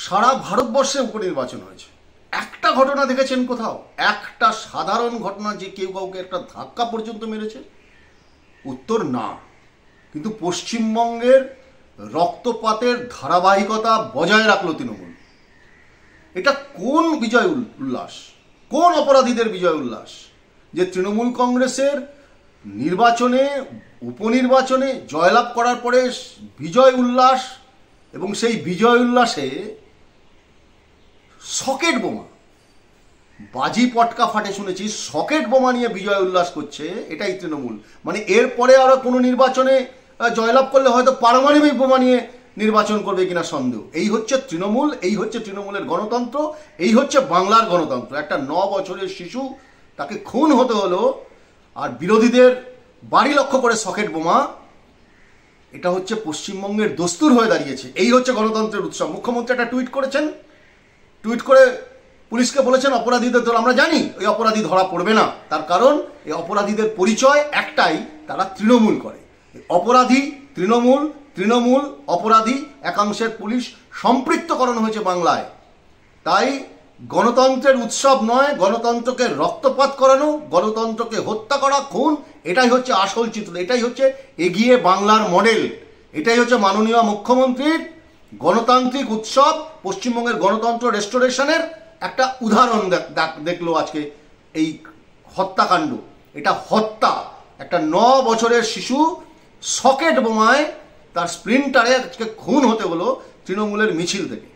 সারা ভারতবর্ষে উপনির্বাচন হয়েছে, একটা ঘটনা দেখেছেন কোথাও? একটা সাধারণ ঘটনা যে কেউ কাউকে একটা ধাক্কা পর্যন্ত মেরেছে? উত্তর না। কিন্তু পশ্চিমবঙ্গের রক্তপাতের ধারাবাহিকতা বজায় রাখলো তৃণমূল। এটা কোন বিজয় উল্লাস, কোন অপরাধীদের বিজয় উল্লাস যে তৃণমূল কংগ্রেসের নির্বাচনে উপনির্বাচনে জয়লাভ করার পরে বিজয় উল্লাস, এবং সেই বিজয় উল্লাসে সকেট বোমা, বাজি পটকা ফাটে শুনেছি, সকেট বোমা নিয়ে বিজয় উল্লাস করছে। এটাই তৃণমূল। মানে এরপরে আরো কোনো নির্বাচনে জয়লাভ করলে হয়তো পারমাণবিক বোমা নিয়ে নির্বাচন করবে কিনা সন্দেহ। এই হচ্ছে তৃণমূল, এই হচ্ছে তৃণমূলের গণতন্ত্র, এই হচ্ছে বাংলার গণতন্ত্র। একটা 9 বছরের শিশু, তাকে খুন হতে হলো, আর বিরোধীদের বাড়ি লক্ষ্য করে সকেট বোমা। এটা হচ্ছে পশ্চিমবঙ্গের দস্তুর হয়ে দাঁড়িয়েছে। এই হচ্ছে গণতন্ত্রের উৎসব। মুখ্যমন্ত্রী একটা টুইট করেছেন, টুইট করে পুলিশকে বলেছেন অপরাধীদের ধর, আমরা জানি ওই অপরাধী ধরা পড়বে না, তার কারণ এই অপরাধীদের পরিচয় একটাই, তারা তৃণমূল করে। অপরাধী তৃণমূল, তৃণমূল অপরাধী, একাংশের পুলিশ সম্পৃক্তকরণ হয়েছে বাংলায়। তাই গণতন্ত্রের উৎসব নয়, গণতন্ত্রকে রক্তপাত করানো, গণতন্ত্রকে হত্যা করা, খুন, এটাই হচ্ছে আসল চিত্র, এটাই হচ্ছে এগিয়ে বাংলার মডেল, এটাই হচ্ছে মাননীয় মুখ্যমন্ত্রীর গণতান্ত্রিক উৎসব, পশ্চিমবঙ্গের গণতন্ত্র রেস্টোরেশনের একটা উদাহরণ দেখলো আজকে এই হত্যাকাণ্ড। এটা হত্যা। একটা 9 বছরের শিশু সকেট বোমায়, তার স্প্রিন্টারে আজকে খুন হতে হলো তৃণমূলের মিছিল থেকে।